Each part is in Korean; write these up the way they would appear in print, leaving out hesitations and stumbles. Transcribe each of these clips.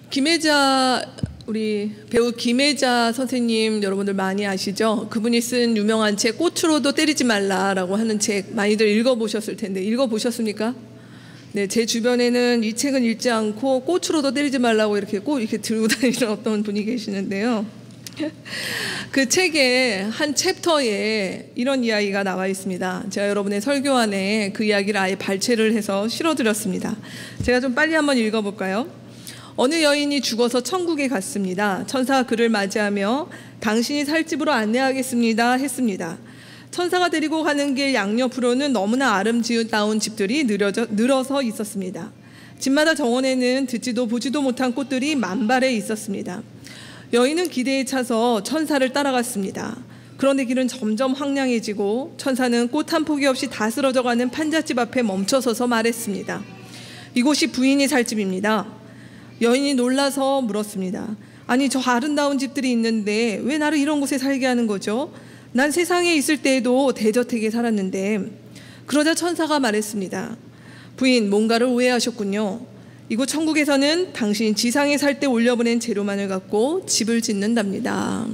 김혜자 우리 배우 김혜자 선생님 여러분들 많이 아시죠? 그분이 쓴 유명한 책 꽃으로도 때리지 말라라고 하는 책 많이들 읽어보셨을 텐데 읽어보셨습니까? 네, 제 주변에는 이 책은 읽지 않고 꽃으로도 때리지 말라고 이렇게 꼭 이렇게 들고 다니는 어떤 분이 계시는데요. 그 책의 한 챕터에 이런 이야기가 나와 있습니다. 제가 여러분의 설교 안에 그 이야기를 아예 발췌를 해서 실어드렸습니다. 제가 좀 빨리 한번 읽어볼까요? 어느 여인이 죽어서 천국에 갔습니다. 천사가 그를 맞이하며 당신이 살 집으로 안내하겠습니다 했습니다. 천사가 데리고 가는 길 양옆으로는 너무나 아름다운 집들이 늘어서 있었습니다. 집마다 정원에는 듣지도 보지도 못한 꽃들이 만발해 있었습니다. 여인은 기대에 차서 천사를 따라갔습니다. 그런데 길은 점점 황량해지고 천사는 꽃 한 포기 없이 다 쓰러져가는 판잣집 앞에 멈춰서서 말했습니다. 이곳이 부인이 살 집입니다. 여인이 놀라서 물었습니다. 아니, 저 아름다운 집들이 있는데 왜 나를 이런 곳에 살게 하는 거죠? 난 세상에 있을 때에도 대저택에 살았는데. 그러자 천사가 말했습니다. 부인, 뭔가를 오해하셨군요. 이곳 천국에서는 당신이 지상에 살 때 올려보낸 재료만을 갖고 집을 짓는답니다.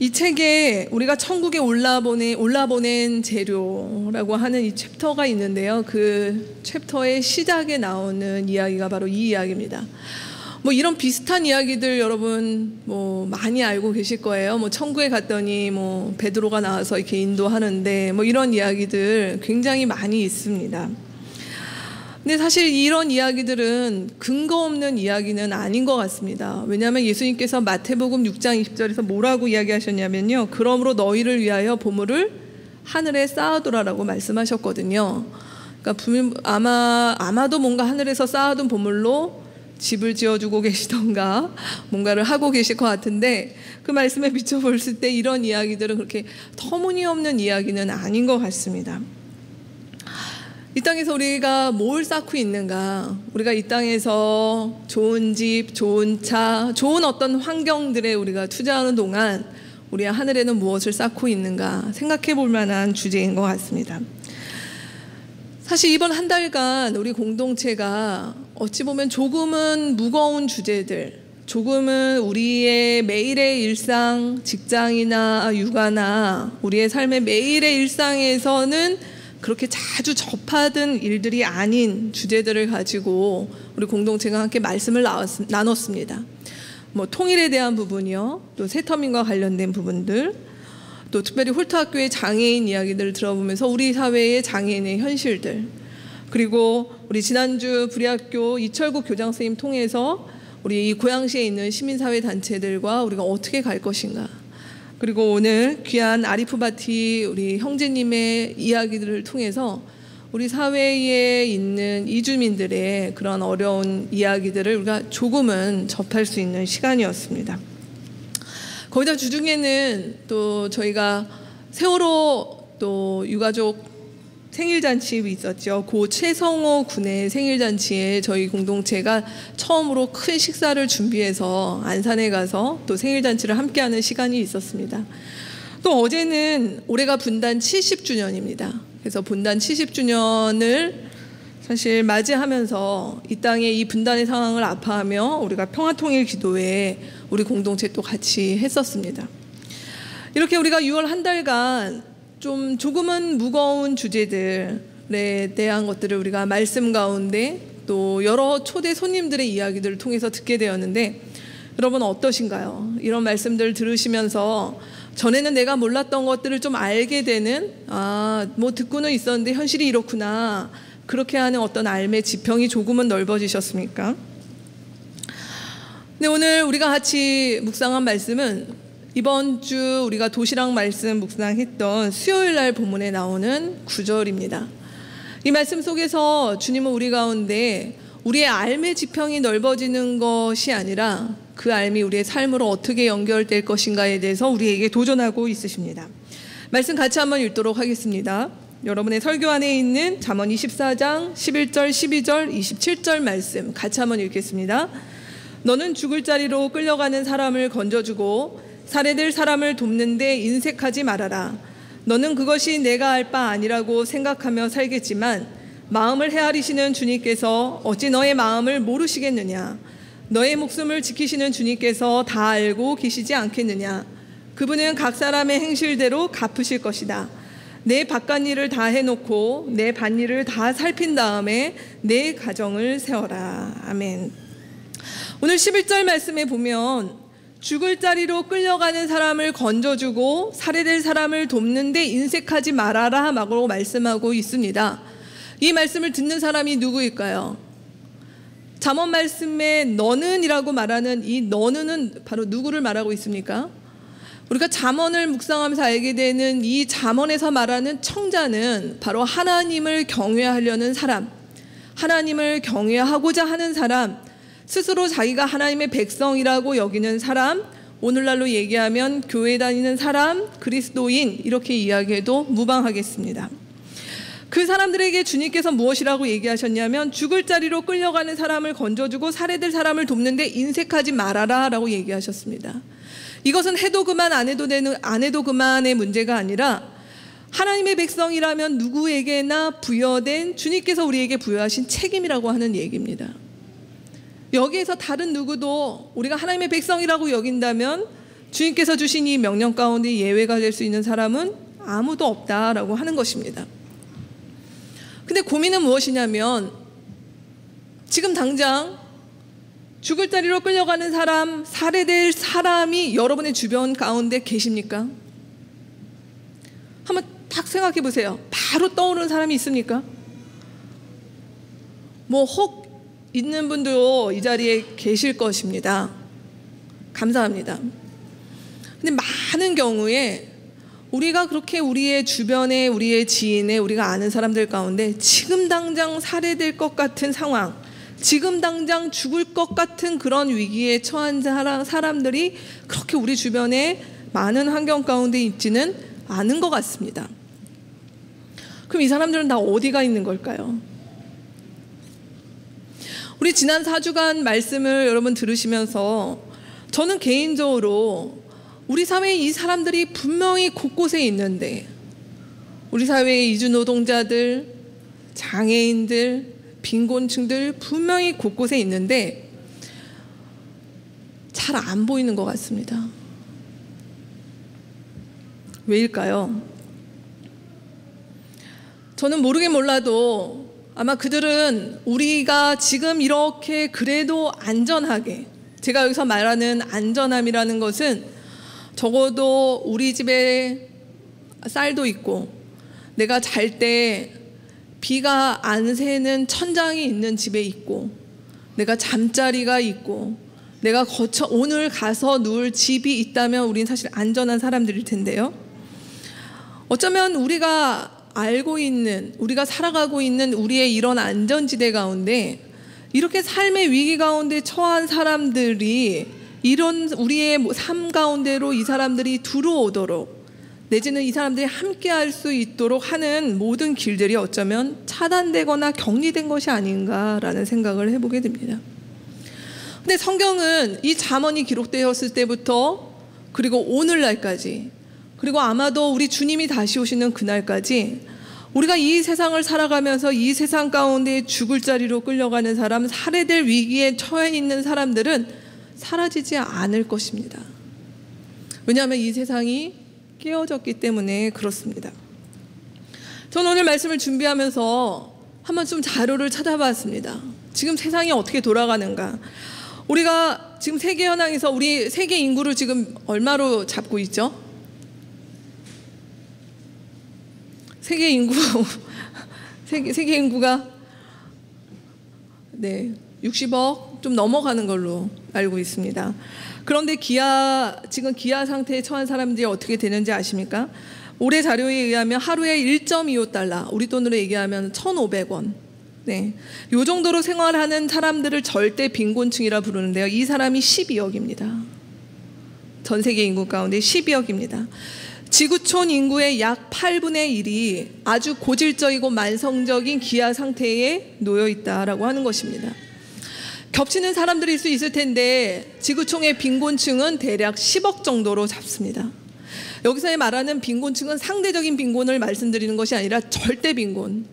이 책에 우리가 천국에 올라보낸 재료라고 하는 이 챕터가 있는데요. 그 챕터의 시작에 나오는 이야기가 바로 이 이야기입니다. 뭐 이런 비슷한 이야기들 여러분 뭐 많이 알고 계실 거예요. 뭐 천국에 갔더니 뭐 베드로가 나와서 이렇게 인도하는데 뭐 이런 이야기들 굉장히 많이 있습니다. 근데 사실 이런 이야기들은 근거 없는 이야기는 아닌 것 같습니다. 왜냐하면 예수님께서 마태복음 6장 20절에서 뭐라고 이야기하셨냐면요. 그러므로 너희를 위하여 보물을 하늘에 쌓아두라라고 말씀하셨거든요. 그러니까 아마도 뭔가 하늘에서 쌓아둔 보물로 집을 지어주고 계시던가 뭔가를 하고 계실 것 같은데 그 말씀에 비춰봤을 때 이런 이야기들은 그렇게 터무니없는 이야기는 아닌 것 같습니다. 이 땅에서 우리가 뭘 쌓고 있는가? 우리가 이 땅에서 좋은 집, 좋은 차, 좋은 어떤 환경들에 우리가 투자하는 동안 우리 하늘에는 무엇을 쌓고 있는가 생각해 볼 만한 주제인 것 같습니다. 사실 이번 한 달간 우리 공동체가 어찌 보면 조금은 무거운 주제들, 조금은 우리의 매일의 일상, 직장이나 육아나 우리의 삶의 매일의 일상에서는 그렇게 자주 접하던 일들이 아닌 주제들을 가지고 우리 공동체가 함께 말씀을 나눴습니다. 뭐 통일에 대한 부분이요, 또 새터민과 관련된 부분들, 또 특별히 홀트학교의 장애인 이야기들을 들어보면서 우리 사회의 장애인의 현실들, 그리고 우리 지난주 부리학교 이철국 교장 선생님 통해서 우리 이 고양시에 있는 시민사회 단체들과 우리가 어떻게 갈 것인가, 그리고 오늘 귀한 아리프바티 우리 형제님의 이야기들을 통해서 우리 사회에 있는 이주민들의 그런 어려운 이야기들을 우리가 조금은 접할 수 있는 시간이었습니다. 거기다 주중에는 또 저희가 세월호 또 유가족 생일잔치 있었죠. 고 최성호 군의 생일잔치에 저희 공동체가 처음으로 큰 식사를 준비해서 안산에 가서 또 생일잔치를 함께하는 시간이 있었습니다. 또 어제는 올해가 분단 70주년입니다. 그래서 분단 70주년을 사실 맞이하면서 이 땅의 이 분단의 상황을 아파하며 우리가 평화통일 기도회 우리 공동체 또 같이 했었습니다. 이렇게 우리가 6월 한 달간 좀 조금은 무거운 주제들에 대한 것들을 우리가 말씀 가운데 또 여러 초대 손님들의 이야기들을 통해서 듣게 되었는데 여러분 어떠신가요? 이런 말씀들 들으시면서 전에는 내가 몰랐던 것들을 좀 알게 되는 뭐 듣고는 있었는데 현실이 이렇구나 그렇게 하는 어떤 삶의 지평이 조금은 넓어지셨습니까? 근데 오늘 우리가 같이 묵상한 말씀은 이번 주 우리가 도시락 말씀 묵상했던 수요일 날 본문에 나오는 9절입니다. 이 말씀 속에서 주님은 우리 가운데 우리의 삶의 지평이 넓어지는 것이 아니라 그 삶이 우리의 삶으로 어떻게 연결될 것인가에 대해서 우리에게 도전하고 있으십니다. 말씀 같이 한번 읽도록 하겠습니다. 여러분의 설교 안에 있는 잠언 24장 11절, 12절, 27절 말씀 같이 한번 읽겠습니다. 너는 죽을 자리로 끌려가는 사람을 건져주고 살해될 사람을 돕는 데 인색하지 말아라. 너는 그것이 내가 할 바 아니라고 생각하며 살겠지만 마음을 헤아리시는 주님께서 어찌 너의 마음을 모르시겠느냐? 너의 목숨을 지키시는 주님께서 다 알고 계시지 않겠느냐? 그분은 각 사람의 행실대로 갚으실 것이다. 내 바깥 일을 다 해놓고 내 밭일을 다 살핀 다음에 내 가정을 세워라. 아멘. 오늘 11절 말씀에 보면 죽을 자리로 끌려가는 사람을 건져주고 살해될 사람을 돕는데 인색하지 말아라 라고 말씀하고 있습니다. 이 말씀을 듣는 사람이 누구일까요? 잠언 말씀에 너는 이라고 말하는 이 너는은 바로 누구를 말하고 있습니까? 우리가 잠언을 묵상하면서 알게 되는 이 잠언에서 말하는 청자는 바로 하나님을 경외하려는 사람, 하나님을 경외하고자 하는 사람, 스스로 자기가 하나님의 백성이라고 여기는 사람, 오늘날로 얘기하면 교회 다니는 사람, 그리스도인 이렇게 이야기해도 무방하겠습니다. 그 사람들에게 주님께서 무엇이라고 얘기하셨냐면 죽을 자리로 끌려가는 사람을 건져주고 살해될 사람을 돕는데 인색하지 말아라 라고 얘기하셨습니다. 이것은 해도 그만 안 해도 그만의 문제가 아니라 하나님의 백성이라면 누구에게나 부여된 주님께서 우리에게 부여하신 책임이라고 하는 얘기입니다. 여기에서 다른 누구도 우리가 하나님의 백성이라고 여긴다면 주님께서 주신 이 명령 가운데 예외가 될 수 있는 사람은 아무도 없다라고 하는 것입니다. 근데 고민은 무엇이냐면 지금 당장 죽을 자리로 끌려가는 사람, 살해될 사람이 여러분의 주변 가운데 계십니까? 한번 딱 생각해 보세요. 바로 떠오르는 사람이 있습니까? 혹 있는 분도 이 자리에 계실 것입니다. 감사합니다. 근데 많은 경우에 우리가 그렇게 우리의 주변에 우리의 지인에 우리가 아는 사람들 가운데 지금 당장 살해될 것 같은 상황, 지금 당장 죽을 것 같은 그런 위기에 처한 사람들이 그렇게 우리 주변에 많은 환경 가운데 있지는 않은 것 같습니다. 그럼 이 사람들은 다 어디가 있는 걸까요? 우리 지난 4주간 말씀을 여러분 들으시면서 저는 개인적으로 우리 사회에 이 사람들이 분명히 곳곳에 있는데 우리 사회의 이주노동자들, 장애인들, 빈곤층들 분명히 곳곳에 있는데 잘 안 보이는 것 같습니다. 왜일까요? 저는 모르긴 몰라도 아마 그들은 우리가 지금 이렇게 그래도 안전하게, 제가 여기서 말하는 안전함이라는 것은 적어도 우리 집에 쌀도 있고 내가 잘 때 비가 안 새는 천장이 있는 집에 있고 내가 잠자리가 있고 내가 오늘 가서 누울 집이 있다면 우리는 사실 안전한 사람들일 텐데요. 어쩌면 우리가 알고 있는, 우리가 살아가고 있는 우리의 이런 안전지대 가운데 이렇게 삶의 위기 가운데 처한 사람들이 이런 우리의 삶 가운데로 이 사람들이 들어오도록 내지는 이 사람들이 함께 할 수 있도록 하는 모든 길들이 어쩌면 차단되거나 격리된 것이 아닌가라는 생각을 해보게 됩니다. 근데 성경은 이 잠언이 기록되었을 때부터 그리고 오늘날까지 그리고 아마도 우리 주님이 다시 오시는 그날까지 우리가 이 세상을 살아가면서 이 세상 가운데 죽을 자리로 끌려가는 사람, 살해될 위기에 처해 있는 사람들은 사라지지 않을 것입니다. 왜냐하면 이 세상이 깨어졌기 때문에 그렇습니다. 저는 오늘 말씀을 준비하면서 한번 좀 자료를 찾아봤습니다. 지금 세상이 어떻게 돌아가는가. 우리가 지금 세계 현황에서 우리 세계 인구를 지금 얼마로 잡고 있죠? 세계 인구가 60억 좀 넘어가는 걸로 알고 있습니다. 그런데 지금 기아 상태에 처한 사람들이 어떻게 되는지 아십니까? 올해 자료에 의하면 하루에 1.25달러, 우리 돈으로 얘기하면 1,500원. 이 정도로 생활하는 사람들을 절대 빈곤층이라 부르는데요. 이 사람이 12억입니다. 전 세계 인구 가운데 12억입니다. 지구촌 인구의 약 8분의 1이 아주 고질적이고 만성적인 기아 상태에 놓여 있다라고 하는 것입니다. 겹치는 사람들일 수 있을 텐데 지구촌의 빈곤층은 대략 10억 정도로 잡습니다. 여기서 말하는 빈곤층은 상대적인 빈곤을 말씀드리는 것이 아니라 절대 빈곤.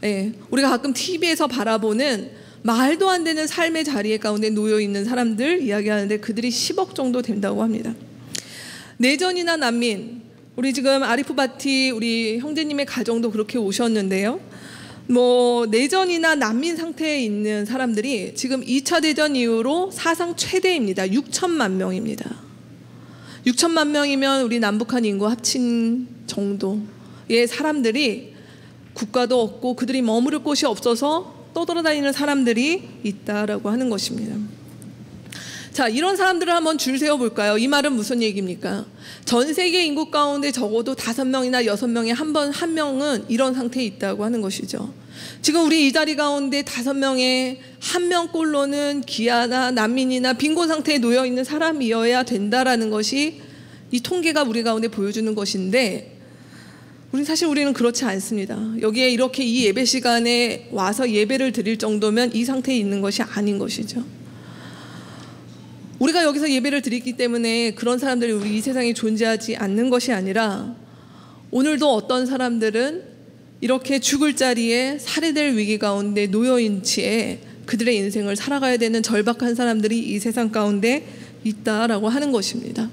예, 우리가 가끔 TV에서 바라보는 말도 안 되는 삶의 자리에 가운데 놓여 있는 사람들 이야기하는데 그들이 10억 정도 된다고 합니다. 내전이나 난민, 우리 지금 아리프바티 우리 형제님의 가정도 그렇게 오셨는데요. 뭐 내전이나 난민 상태에 있는 사람들이 지금 2차 대전 이후로 사상 최대입니다. 6천만 명입니다. 6천만 명이면 우리 남북한 인구 합친 정도의 사람들이 국가도 없고 그들이 머무를 곳이 없어서 떠돌아다니는 사람들이 있다라고 하는 것입니다. 자, 이런 사람들을 한번 줄 세워볼까요? 이 말은 무슨 얘기입니까? 전 세계 인구 가운데 적어도 5명이나 6명에 한 명은 이런 상태에 있다고 하는 것이죠. 지금 우리 이 자리 가운데 5명에 1명꼴로는 기아나 난민이나 빈곤 상태에 놓여 있는 사람이어야 된다라는 것이 이 통계가 우리 가운데 보여주는 것인데, 우리는 그렇지 않습니다. 여기에 이렇게 이 예배 시간에 와서 예배를 드릴 정도면 이 상태에 있는 것이 아닌 것이죠. 우리가 여기서 예배를 드리기 때문에 그런 사람들이 우리 이 세상에 존재하지 않는 것이 아니라, 오늘도 어떤 사람들은 이렇게 죽을 자리에 살해될 위기 가운데 놓여인 채 그들의 인생을 살아가야 되는 절박한 사람들이 이 세상 가운데 있다라고 하는 것입니다.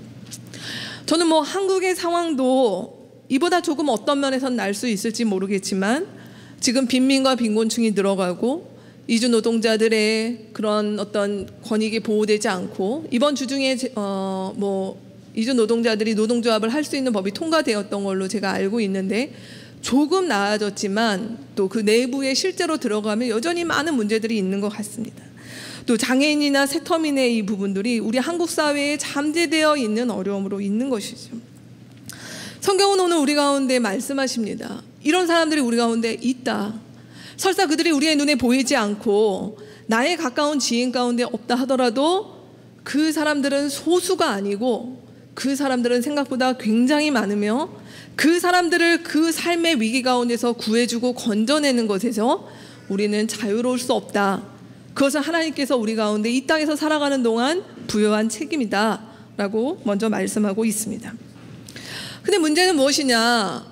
저는 뭐 한국의 상황도 이보다 조금 어떤 면에선 날 수 있을지 모르겠지만, 지금 빈민과 빈곤층이 늘어가고 이주 노동자들의 그런 어떤 권익이 보호되지 않고, 이번 주 중에 이주 노동자들이 노동조합을 할 수 있는 법이 통과되었던 걸로 제가 알고 있는데, 조금 나아졌지만 또 그 내부에 실제로 들어가면 여전히 많은 문제들이 있는 것 같습니다. 또 장애인이나 세터민의 이 부분들이 우리 한국 사회에 잠재되어 있는 어려움으로 있는 것이죠. 성경은 오늘 우리 가운데 말씀하십니다. 이런 사람들이 우리 가운데 있다. 설사 그들이 우리의 눈에 보이지 않고 나의 가까운 지인 가운데 없다 하더라도 그 사람들은 소수가 아니고 그 사람들은 생각보다 굉장히 많으며, 그 사람들을 그 삶의 위기 가운데서 구해주고 건져내는 것에서 우리는 자유로울 수 없다. 그것은 하나님께서 우리 가운데 이 땅에서 살아가는 동안 부여한 책임이다 라고 먼저 말씀하고 있습니다. 근데 문제는 무엇이냐?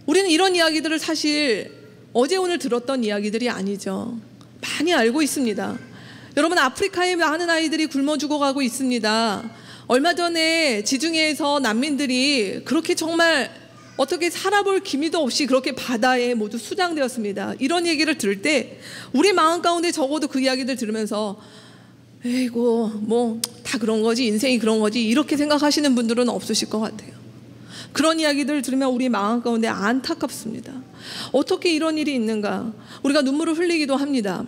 우리는 이런 이야기들을 사실 어제 오늘 들었던 이야기들이 아니죠. 많이 알고 있습니다. 여러분, 아프리카에 많은 아이들이 굶어 죽어가고 있습니다. 얼마 전에 지중해에서 난민들이 그렇게 정말 어떻게 살아볼 기미도 없이 그렇게 바다에 모두 수장되었습니다. 이런 얘기를 들을 때 우리 마음 가운데 적어도 그 이야기들 들으면서 에이고 뭐 다 그런 거지, 인생이 그런 거지, 이렇게 생각하시는 분들은 없으실 것 같아요. 그런 이야기들을 들으면 우리 마음 가운데 안타깝습니다. 어떻게 이런 일이 있는가? 우리가 눈물을 흘리기도 합니다.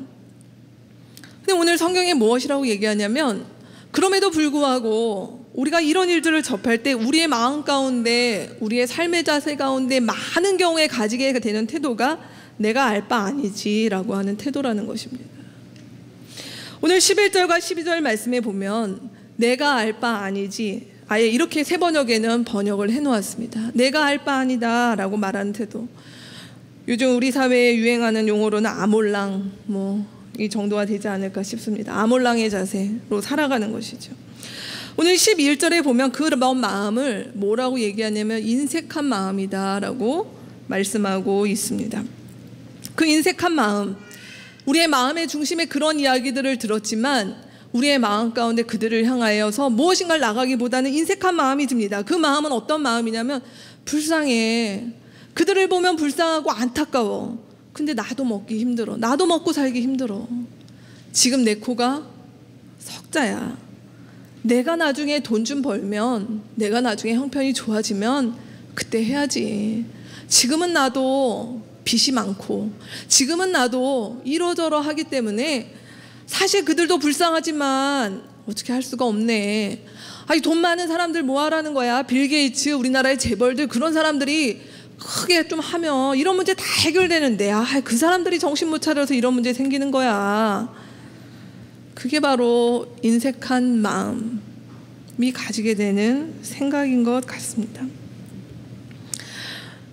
근데 오늘 성경에 무엇이라고 얘기하냐면, 그럼에도 불구하고 우리가 이런 일들을 접할 때 우리의 마음 가운데, 우리의 삶의 자세 가운데 많은 경우에 가지게 되는 태도가 내가 알 바 아니지 라고 하는 태도라는 것입니다. 오늘 11절과 12절 말씀에 보면 내가 알 바 아니지, 아예 이렇게 새 번역에는 번역을 해놓았습니다. 내가 알 바 아니다 라고 말하는 태도. 요즘 우리 사회에 유행하는 용어로는 아몰랑 이 정도가 되지 않을까 싶습니다. 아몰랑의 자세로 살아가는 것이죠. 오늘 12절에 보면 그런 마음을 뭐라고 얘기하냐면 인색한 마음이다 라고 말씀하고 있습니다. 그 인색한 마음, 우리의 마음의 중심에 그런 이야기들을 들었지만 우리의 마음 가운데 그들을 향하여서 무엇인가를 나가기보다는 인색한 마음이 듭니다. 그 마음은 어떤 마음이냐면 불쌍해. 그들을 보면 불쌍하고 안타까워. 근데 나도 먹기 힘들어. 나도 먹고 살기 힘들어. 지금 내 코가 석자야. 내가 나중에 돈 좀 벌면, 내가 나중에 형편이 좋아지면 그때 해야지. 지금은 나도 빚이 많고, 지금은 나도 이러저러 하기 때문에 사실 그들도 불쌍하지만 어떻게 할 수가 없네. 아니, 돈 많은 사람들 뭐 하라는 거야? 빌 게이츠, 우리나라의 재벌들, 그런 사람들이 크게 좀 하면 이런 문제 다 해결되는데, 그 사람들이 정신 못 차려서 이런 문제 생기는 거야. 그게 바로 인색한 마음이 가지게 되는 생각인 것 같습니다.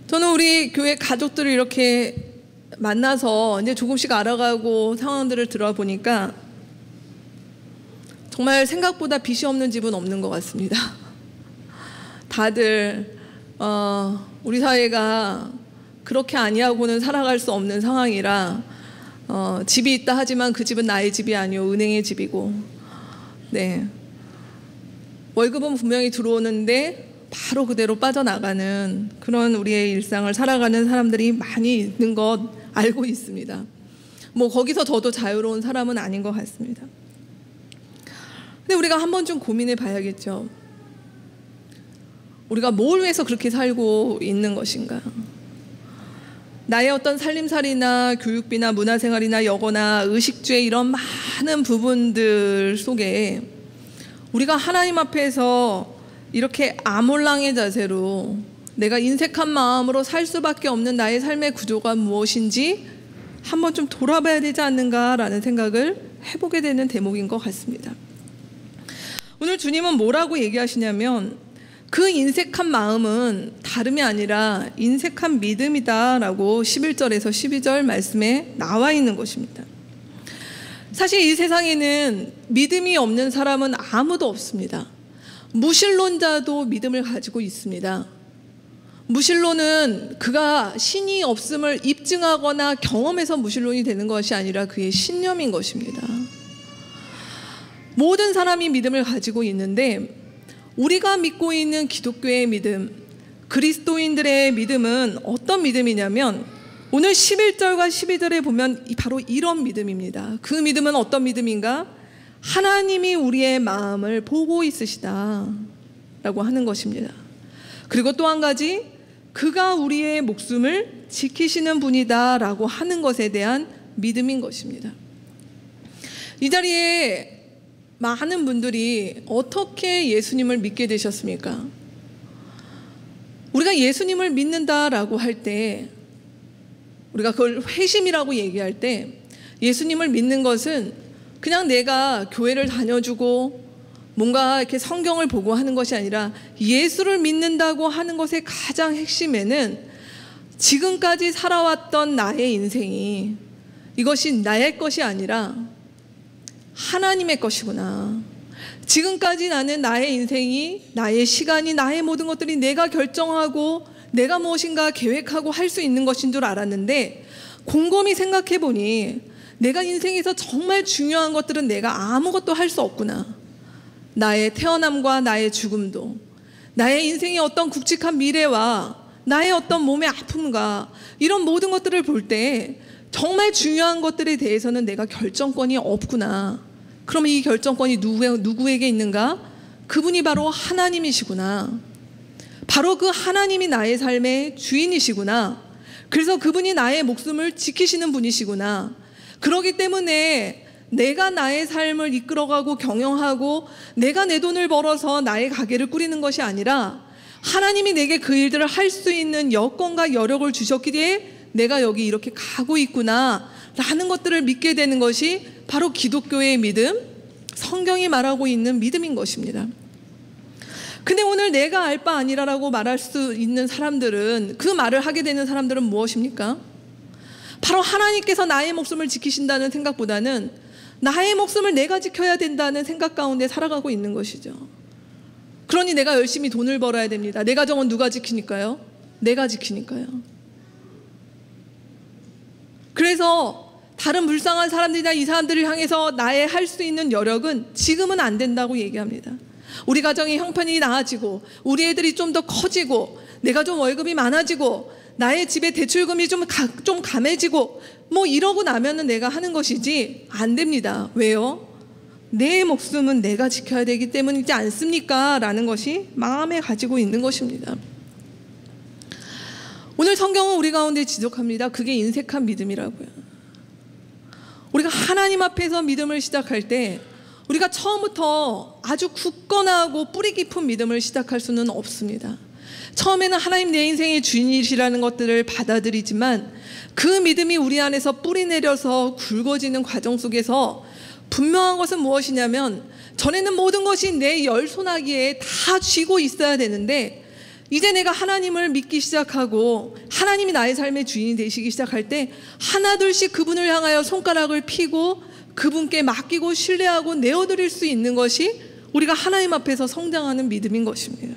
저는 우리 교회 가족들을 이렇게 만나서 이제 조금씩 알아가고 상황들을 들어보니까 정말 생각보다 빚이 없는 집은 없는 것 같습니다. 다들 우리 사회가 그렇게 아니하고는 살아갈 수 없는 상황이라 집이 있다 하지만 그 집은 나의 집이 아니오 은행의 집이고, 네, 월급은 분명히 들어오는데 바로 그대로 빠져나가는 그런 우리의 일상을 살아가는 사람들이 많이 있는 것 알고 있습니다. 뭐 거기서 저도 자유로운 사람은 아닌 것 같습니다. 근데 우리가 한번 좀 고민해 봐야겠죠. 우리가 뭘 위해서 그렇게 살고 있는 것인가? 나의 어떤 살림살이나 교육비나 문화생활이나 여거나 의식주의 이런 많은 부분들 속에 우리가 하나님 앞에서 이렇게 아몰랑의 자세로 내가 인색한 마음으로 살 수밖에 없는 나의 삶의 구조가 무엇인지 한번 좀 돌아봐야 되지 않는가라는 생각을 해보게 되는 대목인 것 같습니다. 오늘 주님은 뭐라고 얘기하시냐면 그 인색한 마음은 다름이 아니라 인색한 믿음이다라고 11절에서 12절 말씀에 나와 있는 것입니다. 사실 이 세상에는 믿음이 없는 사람은 아무도 없습니다. 무신론자도 믿음을 가지고 있습니다. 무신론은 그가 신이 없음을 입증하거나 경험해서 무신론이 되는 것이 아니라 그의 신념인 것입니다. 모든 사람이 믿음을 가지고 있는데 우리가 믿고 있는 기독교의 믿음, 그리스도인들의 믿음은 어떤 믿음이냐면 오늘 11절과 12절에 보면 바로 이런 믿음입니다. 그 믿음은 어떤 믿음인가? 하나님이 우리의 마음을 보고 있으시다 라고 하는 것입니다. 그리고 또 한 가지, 그가 우리의 목숨을 지키시는 분이다 라고 하는 것에 대한 믿음인 것입니다. 이 자리에 많은 분들이 어떻게 예수님을 믿게 되셨습니까? 우리가 예수님을 믿는다라고 할 때, 우리가 그걸 회심이라고 얘기할 때 예수님을 믿는 것은 그냥 내가 교회를 다녀주고 뭔가 이렇게 성경을 보고 하는 것이 아니라 예수를 믿는다고 하는 것의 가장 핵심에는 지금까지 살아왔던 나의 인생이 이것이 나의 것이 아니라 하나님의 것이구나. 지금까지 나는 나의 인생이, 나의 시간이, 나의 모든 것들이 내가 결정하고 내가 무엇인가 계획하고 할 수 있는 것인 줄 알았는데 곰곰이 생각해 보니 내가 인생에서 정말 중요한 것들은 내가 아무것도 할 수 없구나. 나의 태어남과 나의 죽음도, 나의 인생의 어떤 굵직한 미래와 나의 어떤 몸의 아픔과 이런 모든 것들을 볼 때 정말 중요한 것들에 대해서는 내가 결정권이 없구나. 그러면 이 결정권이 누구에게 있는가? 그분이 바로 하나님이시구나. 바로 그 하나님이 나의 삶의 주인이시구나. 그래서 그분이 나의 목숨을 지키시는 분이시구나. 그렇기 때문에 내가 나의 삶을 이끌어가고 경영하고 내가 내 돈을 벌어서 나의 가게를 꾸리는 것이 아니라 하나님이 내게 그 일들을 할 수 있는 여건과 여력을 주셨기에 내가 여기 이렇게 가고 있구나 라는 것들을 믿게 되는 것이 바로 기독교의 믿음, 성경이 말하고 있는 믿음인 것입니다. 근데 오늘 내가 알 바 아니라라고 말할 수 있는 사람들은, 그 말을 하게 되는 사람들은 무엇입니까? 바로 하나님께서 나의 목숨을 지키신다는 생각보다는 나의 목숨을 내가 지켜야 된다는 생각 가운데 살아가고 있는 것이죠. 그러니 내가 열심히 돈을 벌어야 됩니다. 내 가정은 누가 지키니까요? 내가 지키니까요. 그래서 다른 불쌍한 사람들이나 이 사람들을 향해서 나의 할 수 있는 여력은 지금은 안 된다고 얘기합니다. 우리 가정의 형편이 나아지고 우리 애들이 좀 더 커지고 내가 좀 월급이 많아지고 나의 집에 대출금이 좀 감해지고 뭐 이러고 나면은 내가 하는 것이지 안 됩니다. 왜요? 내 목숨은 내가 지켜야 되기 때문이지 않습니까? 라는 것이 마음에 가지고 있는 것입니다. 오늘 성경은 우리 가운데 지적합니다. 그게 인색한 믿음이라고요. 우리가 하나님 앞에서 믿음을 시작할 때 우리가 처음부터 아주 굳건하고 뿌리 깊은 믿음을 시작할 수는 없습니다. 처음에는 하나님 내 인생의 주인이시라는 것들을 받아들이지만 그 믿음이 우리 안에서 뿌리 내려서 굵어지는 과정 속에서 분명한 것은 무엇이냐면 전에는 모든 것이 내 열손아귀에 다 쥐고 있어야 되는데 이제 내가 하나님을 믿기 시작하고 하나님이 나의 삶의 주인이 되시기 시작할 때 하나둘씩 그분을 향하여 손가락을 펴고 그분께 맡기고 신뢰하고 내어드릴 수 있는 것이 우리가 하나님 앞에서 성장하는 믿음인 것입니다.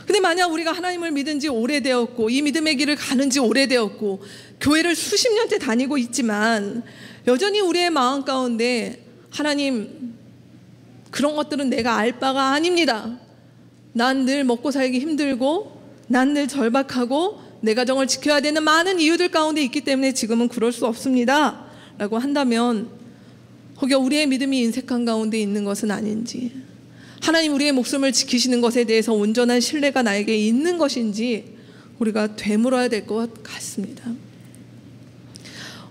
근데 만약 우리가 하나님을 믿은 지 오래되었고 이 믿음의 길을 가는 지 오래되었고 교회를 수십 년째 다니고 있지만 여전히 우리의 마음 가운데 하나님, 그런 것들은 내가 알 바가 아닙니다. 난 늘 먹고 살기 힘들고 난 늘 절박하고 내 가정을 지켜야 되는 많은 이유들 가운데 있기 때문에 지금은 그럴 수 없습니다 라고 한다면, 혹여 우리의 믿음이 인색한 가운데 있는 것은 아닌지, 하나님 우리의 목숨을 지키시는 것에 대해서 온전한 신뢰가 나에게 있는 것인지 우리가 되물어야 될 것 같습니다.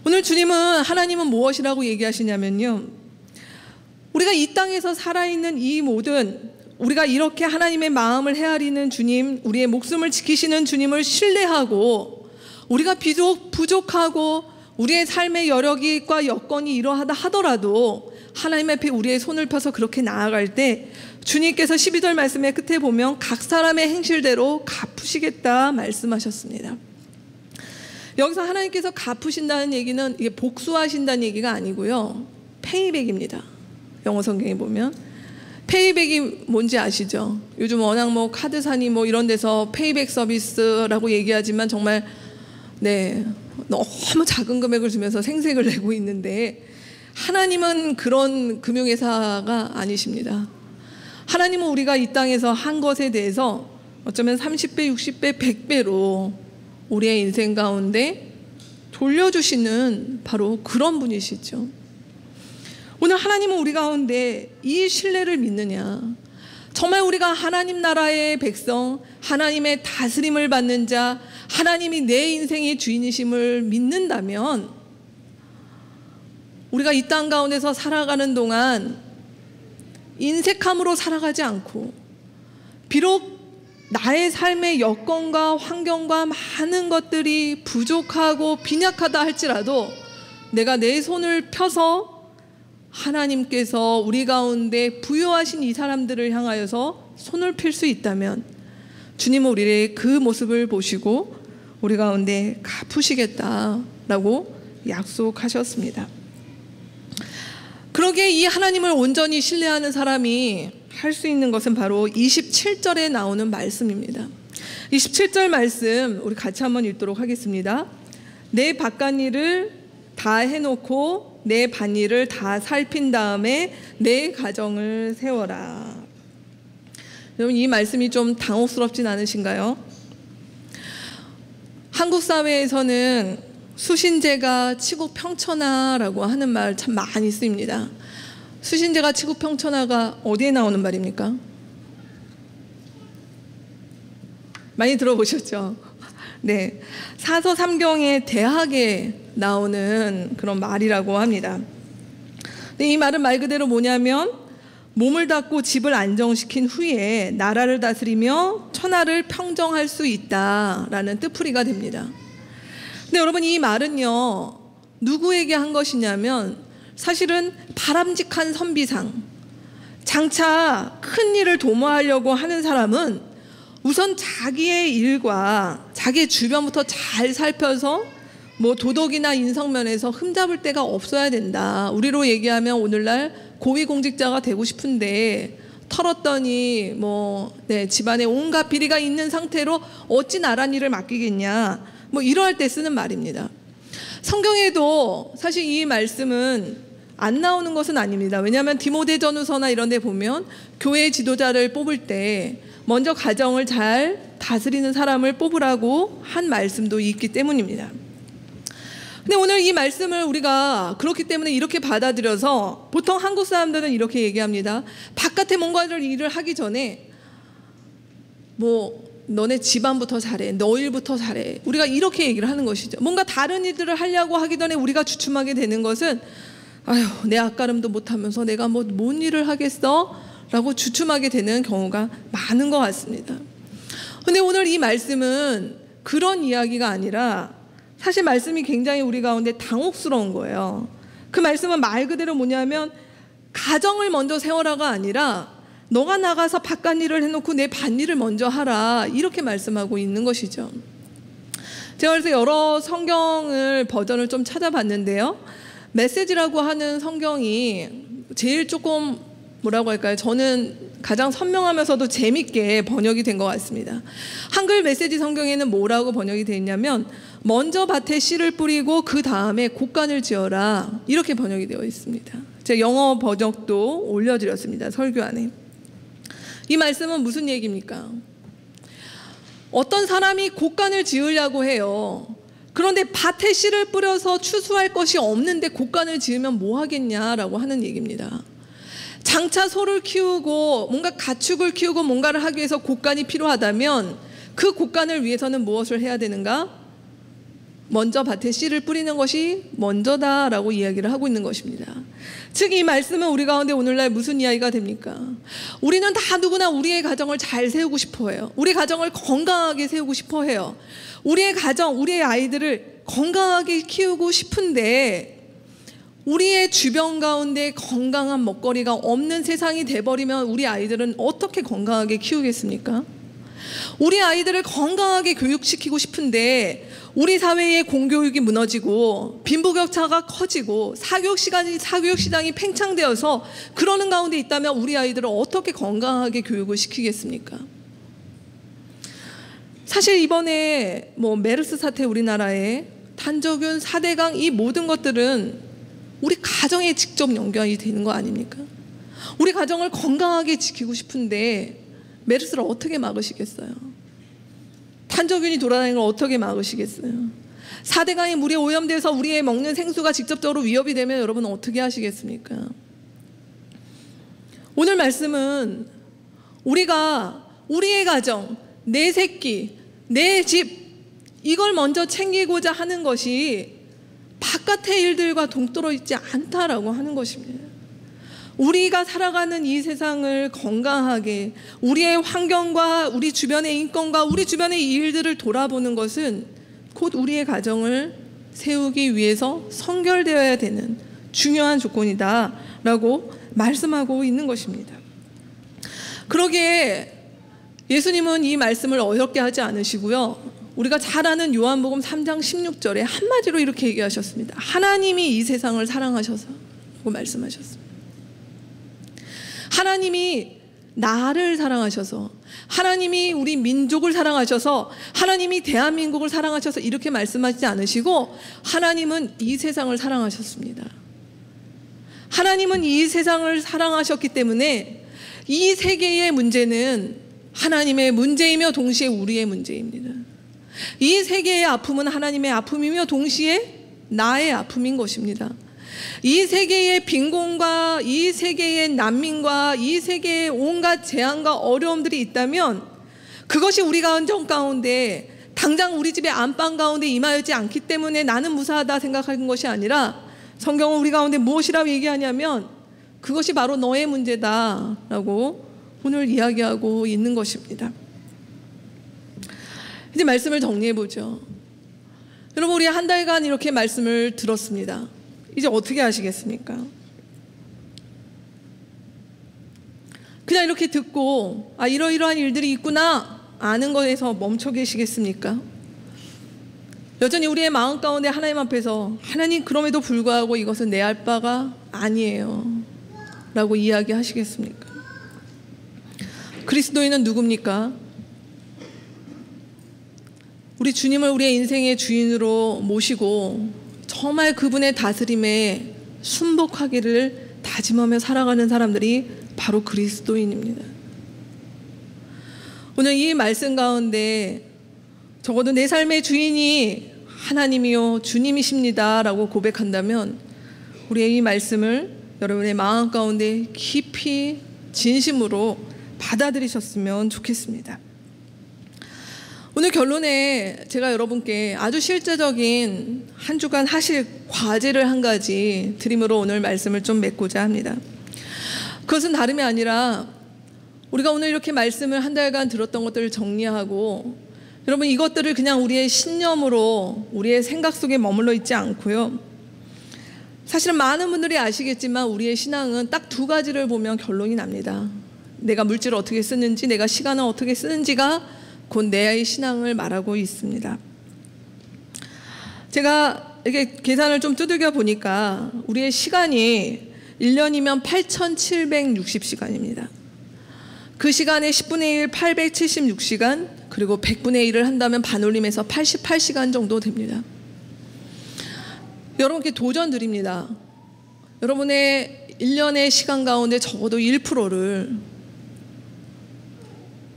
오늘 주님은, 하나님은 무엇이라고 얘기하시냐면요, 우리가 이 땅에서 살아있는 이 모든, 우리가 이렇게 하나님의 마음을 헤아리는 주님, 우리의 목숨을 지키시는 주님을 신뢰하고 우리가 비록 부족하고 우리의 삶의 여력과 여건이 이러하다 하더라도 하나님 앞에 우리의 손을 펴서 그렇게 나아갈 때 주님께서 12절 말씀의 끝에 보면 각 사람의 행실대로 갚으시겠다 말씀하셨습니다. 여기서 하나님께서 갚으신다는 얘기는 이게 복수하신다는 얘기가 아니고요, 페이백입니다. 영어 성경에 보면 페이백이 뭔지 아시죠? 요즘 워낙 뭐 카드사니 뭐 이런 데서 페이백 서비스라고 얘기하지만 정말 너무 작은 금액을 주면서 생색을 내고 있는데, 하나님은 그런 금융회사가 아니십니다. 하나님은 우리가 이 땅에서 한 것에 대해서 어쩌면 30배, 60배, 100배로 우리의 인생 가운데 돌려주시는 바로 그런 분이시죠. 오늘 하나님은 우리 가운데 이 신뢰를 믿느냐, 정말 우리가 하나님 나라의 백성, 하나님의 다스림을 받는 자, 하나님이 내 인생의 주인이심을 믿는다면 우리가 이 땅 가운데서 살아가는 동안 인색함으로 살아가지 않고, 비록 나의 삶의 여건과 환경과 많은 것들이 부족하고 빈약하다 할지라도 내가 내 손을 펴서 하나님께서 우리 가운데 부여하신 이 사람들을 향하여서 손을 필 수 있다면 주님은 우리의 그 모습을 보시고 우리 가운데 갚으시겠다라고 약속하셨습니다. 그러기에 이 하나님을 온전히 신뢰하는 사람이 할 수 있는 것은 바로 27절에 나오는 말씀입니다. 27절 말씀 우리 같이 한번 읽도록 하겠습니다. 내 밭간일을 다 해놓고 내 밭일을 다 살핀 다음에 내 가정을 세워라. 여러분, 이 말씀이 좀 당혹스럽진 않으신가요? 한국 사회에서는 수신제가 치국평천하라고 하는 말 참 많이 쓰입니다. 수신제가 치국평천하가 어디에 나오는 말입니까? 많이 들어보셨죠? 네, 사서 삼경의 대학에 나오는 그런 말이라고 합니다. 근데 이 말은 말 그대로 뭐냐면, 몸을 닦고 집을 안정시킨 후에 나라를 다스리며 천하를 평정할 수 있다라는 뜻풀이가 됩니다. 근데 여러분, 이 말은요, 누구에게 한 것이냐면 사실은 바람직한 선비상, 장차 큰 일을 도모하려고 하는 사람은 우선 자기의 일과 자기의 주변부터 잘 살펴서 뭐 도덕이나 인성면에서 흠잡을 데가 없어야 된다. 우리로 얘기하면 오늘날 고위공직자가 되고 싶은데 털었더니 집안에 온갖 비리가 있는 상태로 어찌 나란 일을 맡기겠냐, 이러할 때 쓰는 말입니다. 성경에도 사실 이 말씀은 안 나오는 것은 아닙니다. 왜냐하면 디모데전후서나 이런 데 보면 교회 지도자를 뽑을 때 먼저 가정을 잘 다스리는 사람을 뽑으라고 한 말씀도 있기 때문입니다. 근데 오늘 이 말씀을 우리가 그렇기 때문에 이렇게 받아들여서 보통 한국 사람들은 이렇게 얘기합니다. 바깥에 뭔가를 일을 하기 전에 너네 집안부터 잘해, 너 일부터 잘해, 우리가 이렇게 얘기를 하는 것이죠. 뭔가 다른 일들을 하려고 하기 전에 우리가 주춤하게 되는 것은, 아휴, 내 앞가름도 못하면서 내가 뭔 일을 하겠어? 라고 주춤하게 되는 경우가 많은 것 같습니다. 근데 오늘 이 말씀은 그런 이야기가 아니라 사실 말씀이 굉장히 우리 가운데 당혹스러운 거예요. 그 말씀은 말 그대로 뭐냐면 가정을 먼저 세워라가 아니라 너가 나가서 밭간일을 해놓고 내 밭일을 먼저 하라, 이렇게 말씀하고 있는 것이죠. 제가 그래서 여러 성경을 버전을 좀 찾아봤는데요, 메시지라고 하는 성경이 제일 조금 뭐라고 할까요? 저는 가장 선명하면서도 재밌게 번역이 된 것 같습니다. 한글 메시지 성경에는 뭐라고 번역이 되어 있냐면 먼저 밭에 씨를 뿌리고 그 다음에 곡간을 지어라, 이렇게 번역이 되어 있습니다. 제가 영어 번역도 올려드렸습니다. 설교 안에. 이 말씀은 무슨 얘기입니까? 어떤 사람이 곡간을 지으려고 해요. 그런데 밭에 씨를 뿌려서 추수할 것이 없는데 곡간을 지으면 뭐 하겠냐라고 하는 얘기입니다. 장차 소를 키우고 뭔가 가축을 키우고 뭔가를 하기 위해서 곡간이 필요하다면 그 곡간을 위해서는 무엇을 해야 되는가? 먼저 밭에 씨를 뿌리는 것이 먼저다라고 이야기를 하고 있는 것입니다. 즉 이 말씀은 우리 가운데 오늘날 무슨 이야기가 됩니까? 우리는 다 누구나 우리의 가정을 잘 세우고 싶어 해요. 우리 가정을 건강하게 세우고 싶어 해요. 우리의 가정, 우리의 아이들을 건강하게 키우고 싶은데 우리의 주변 가운데 건강한 먹거리가 없는 세상이 돼버리면 우리 아이들은 어떻게 건강하게 키우겠습니까? 우리 아이들을 건강하게 교육시키고 싶은데 우리 사회의 공교육이 무너지고 빈부격차가 커지고 사교육시장이 팽창되어서 그러는 가운데 있다면 우리 아이들을 어떻게 건강하게 교육을 시키겠습니까? 사실 이번에 메르스 사태, 우리나라에 탄저균, 4대강, 이 모든 것들은 우리 가정에 직접 연결이 되는 거 아닙니까? 우리 가정을 건강하게 지키고 싶은데 메르스를 어떻게 막으시겠어요? 탄저균이 돌아다니는 걸 어떻게 막으시겠어요? 4대강이 물에 오염돼서 우리의 먹는 생수가 직접적으로 위협이 되면 여러분 어떻게 하시겠습니까? 오늘 말씀은 우리가 우리의 가정, 내 새끼, 내 집, 이걸 먼저 챙기고자 하는 것이 바깥의 일들과 동떨어 있지 않다라고 하는 것입니다. 우리가 살아가는 이 세상을 건강하게, 우리의 환경과 우리 주변의 인권과 우리 주변의 일들을 돌아보는 것은 곧 우리의 가정을 세우기 위해서 선결되어야 되는 중요한 조건이다라고 말씀하고 있는 것입니다. 그러기에 예수님은 이 말씀을 어렵게 하지 않으시고요, 우리가 잘 아는 요한복음 3장 16절에 한마디로 이렇게 얘기하셨습니다. 하나님이 이 세상을 사랑하셔서 라고 말씀하셨습니다. 하나님이 나를 사랑하셔서, 하나님이 우리 민족을 사랑하셔서, 하나님이 대한민국을 사랑하셔서 이렇게 말씀하시지 않으시고 하나님은 이 세상을 사랑하셨습니다. 하나님은 이 세상을 사랑하셨기 때문에 이 세계의 문제는 하나님의 문제이며 동시에 우리의 문제입니다. 이 세계의 아픔은 하나님의 아픔이며 동시에 나의 아픔인 것입니다. 이 세계의 빈곤과 이 세계의 난민과 이 세계의 온갖 재앙과 어려움들이 있다면 그것이 우리 가정 가운데 당장 우리 집의 안방 가운데 임하여지 않기 때문에 나는 무사하다 생각하는 것이 아니라 성경은 우리 가운데 무엇이라고 얘기하냐면 그것이 바로 너의 문제다라고 오늘 이야기하고 있는 것입니다. 이제 말씀을 정리해보죠. 여러분, 우리 한 달간 이렇게 말씀을 들었습니다. 이제 어떻게 하시겠습니까? 그냥 이렇게 듣고 이러이러한 일들이 있구나 아는 것에서 멈춰 계시겠습니까? 여전히 우리의 마음 가운데 하나님 앞에서 하나님, 그럼에도 불구하고 이것은 내 할 바가 아니에요 라고 이야기하시겠습니까? 그리스도인은 누굽니까? 우리 주님을 우리의 인생의 주인으로 모시고 정말 그분의 다스림에 순복하기를 다짐하며 살아가는 사람들이 바로 그리스도인입니다. 오늘 이 말씀 가운데 적어도 내 삶의 주인이 하나님이요 주님이십니다 라고 고백한다면 우리의 이 말씀을 여러분의 마음 가운데 깊이 진심으로 받아들이셨으면 좋겠습니다. 오늘 결론에 제가 여러분께 아주 실제적인 한 주간 하실 과제를 한 가지 드림으로 오늘 말씀을 좀 맺고자 합니다. 그것은 다름이 아니라 우리가 오늘 이렇게 말씀을 한 달간 들었던 것들을 정리하고 여러분 이것들을 그냥 우리의 신념으로 우리의 생각 속에 머물러 있지 않고요. 사실은 많은 분들이 아시겠지만 우리의 신앙은 딱 두 가지를 보면 결론이 납니다. 내가 물질을 어떻게 쓰는지, 내가 시간을 어떻게 쓰는지가 곧 내 신앙을 말하고 있습니다. 제가 이렇게 계산을 좀 두들겨 보니까 우리의 시간이 1년이면 8,760시간입니다. 그 시간에 10분의 1, 876시간, 그리고 100분의 1을 한다면 반올림해서 88시간 정도 됩니다. 여러분께 도전 드립니다. 여러분의 1년의 시간 가운데 적어도 1%를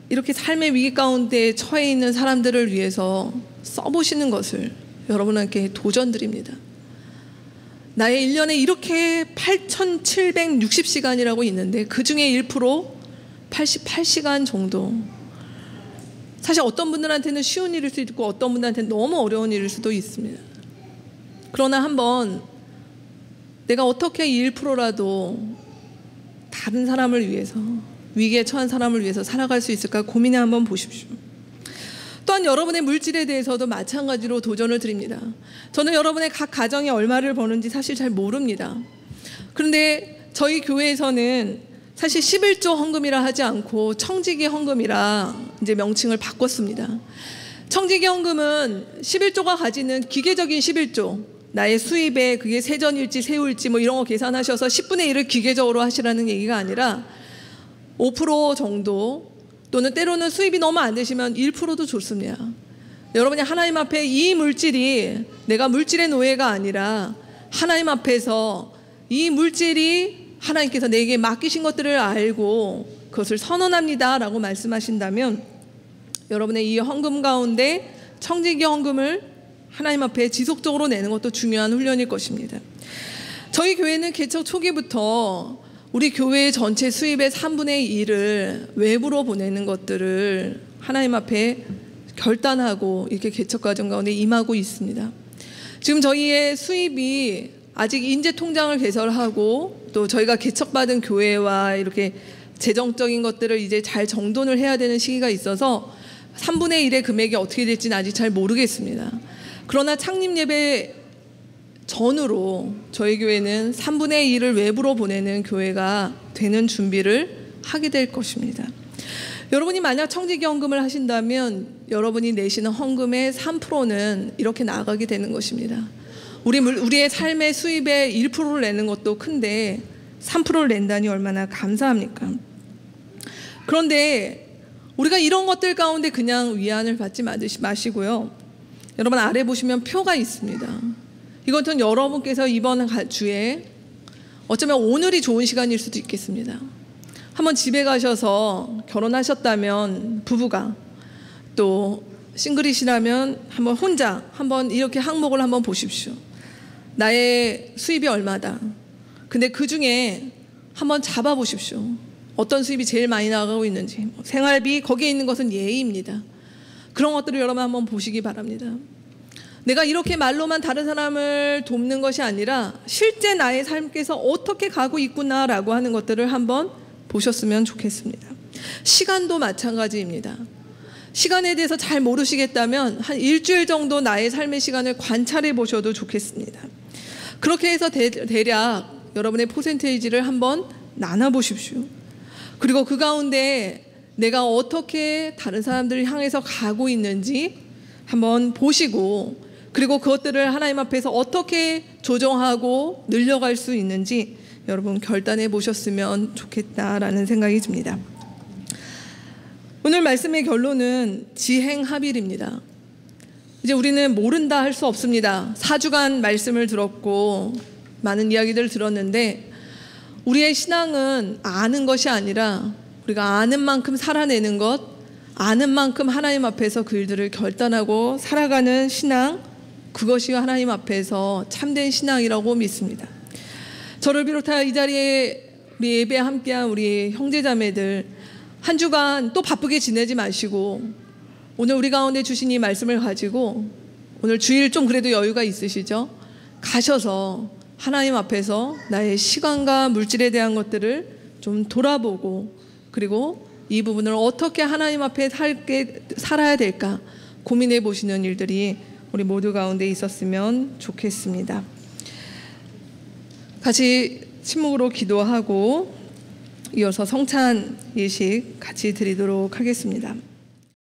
이렇게 삶의 위기 가운데 처해 있는 사람들을 위해서 써보시는 것을 여러분에게 도전 드립니다. 나의 1년에 이렇게 8,760시간이라고 있는데 그 중에 1%, 88시간 정도. 사실 어떤 분들한테는 쉬운 일일 수도 있고 어떤 분들한테는 너무 어려운 일일 수도 있습니다. 그러나 한번 내가 어떻게 1%라도 다른 사람을 위해서, 위기에 처한 사람을 위해서 살아갈 수 있을까 고민해 한번 보십시오. 또한 여러분의 물질에 대해서도 마찬가지로 도전을 드립니다. 저는 여러분의 각 가정이 얼마를 버는지 사실 잘 모릅니다. 그런데 저희 교회에서는 사실 11조 헌금이라 하지 않고 청지기 헌금이라 이제 명칭을 바꿨습니다. 청지기 헌금은 11조가 가지는 기계적인 11조, 나의 수입에 그게 세전일지 세후일지 뭐 이런 거 계산하셔서 10분의 1을 기계적으로 하시라는 얘기가 아니라 5% 정도, 또는 때로는 수입이 너무 안 되시면 1%도 좋습니다. 여러분이 하나님 앞에 이 물질이 내가 물질의 노예가 아니라 하나님 앞에서 이 물질이 하나님께서 내게 맡기신 것들을 알고 그것을 선언합니다 라고 말씀하신다면 여러분의 이 헌금 가운데 청지기 헌금을 하나님 앞에 지속적으로 내는 것도 중요한 훈련일 것입니다. 저희 교회는 개척 초기부터 우리 교회의 전체 수입의 3분의 1을 외부로 보내는 것들을 하나님 앞에 결단하고 이렇게 개척 과정 가운데 임하고 있습니다. 지금 저희의 수입이 아직 인재 통장을 개설하고 또 저희가 개척받은 교회와 이렇게 재정적인 것들을 이제 잘 정돈을 해야 되는 시기가 있어서 3분의 1의 금액이 어떻게 될지는 아직 잘 모르겠습니다. 그러나 창립 예배 전후로 저희 교회는 3분의 1을 외부로 보내는 교회가 되는 준비를 하게 될 것입니다. 여러분이 만약 청지기 헌금을 하신다면 여러분이 내시는 헌금의 3%는 이렇게 나가게 되는 것입니다. 우리의 삶의 수입의 1%를 내는 것도 큰데 3%를 낸다니 얼마나 감사합니까? 그런데 우리가 이런 것들 가운데 그냥 위안을 받지 마시고요. 여러분 아래 보시면 표가 있습니다. 이것은 여러분께서 이번 주에 어쩌면 오늘이 좋은 시간일 수도 있겠습니다. 한번 집에 가셔서 결혼하셨다면 부부가 또 싱글이시라면 한번 혼자 한번 이렇게 항목을 한번 보십시오. 나의 수입이 얼마다. 근데 그 중에 한번 잡아보십시오. 어떤 수입이 제일 많이 나가고 있는지. 생활비, 거기에 있는 것은 예의입니다. 그런 것들을 여러분 한번 보시기 바랍니다. 내가 이렇게 말로만 다른 사람을 돕는 것이 아니라 실제 나의 삶께서 어떻게 가고 있구나라고 하는 것들을 한번 보셨으면 좋겠습니다. 시간도 마찬가지입니다. 시간에 대해서 잘 모르시겠다면 한 일주일 정도 나의 삶의 시간을 관찰해 보셔도 좋겠습니다. 그렇게 해서 대략 여러분의 퍼센테이지를 한번 나눠보십시오. 그리고 그 가운데 내가 어떻게 다른 사람들을 향해서 가고 있는지 한번 보시고 그리고 그것들을 하나님 앞에서 어떻게 조정하고 늘려갈 수 있는지 여러분 결단해 보셨으면 좋겠다라는 생각이 듭니다. 오늘 말씀의 결론은 지행합일입니다. 이제 우리는 모른다 할 수 없습니다. 4주간 말씀을 들었고 많은 이야기들을 들었는데 우리의 신앙은 아는 것이 아니라 우리가 아는 만큼 살아내는 것, 아는 만큼 하나님 앞에서 그 일들을 결단하고 살아가는 신앙, 그것이 하나님 앞에서 참된 신앙이라고 믿습니다. 저를 비롯하여 이 자리에 우리 예배에 함께한 우리 형제자매들 한 주간 또 바쁘게 지내지 마시고 오늘 우리 가운데 주신 이 말씀을 가지고 오늘 주일 좀 그래도 여유가 있으시죠? 가셔서 하나님 앞에서 나의 시간과 물질에 대한 것들을 좀 돌아보고 그리고 이 부분을 어떻게 하나님 앞에 살아야 될까 고민해 보시는 일들이 우리 모두 가운데 있었으면 좋겠습니다. 같이 침묵으로 기도하고 이어서 성찬 예식 같이 드리도록 하겠습니다.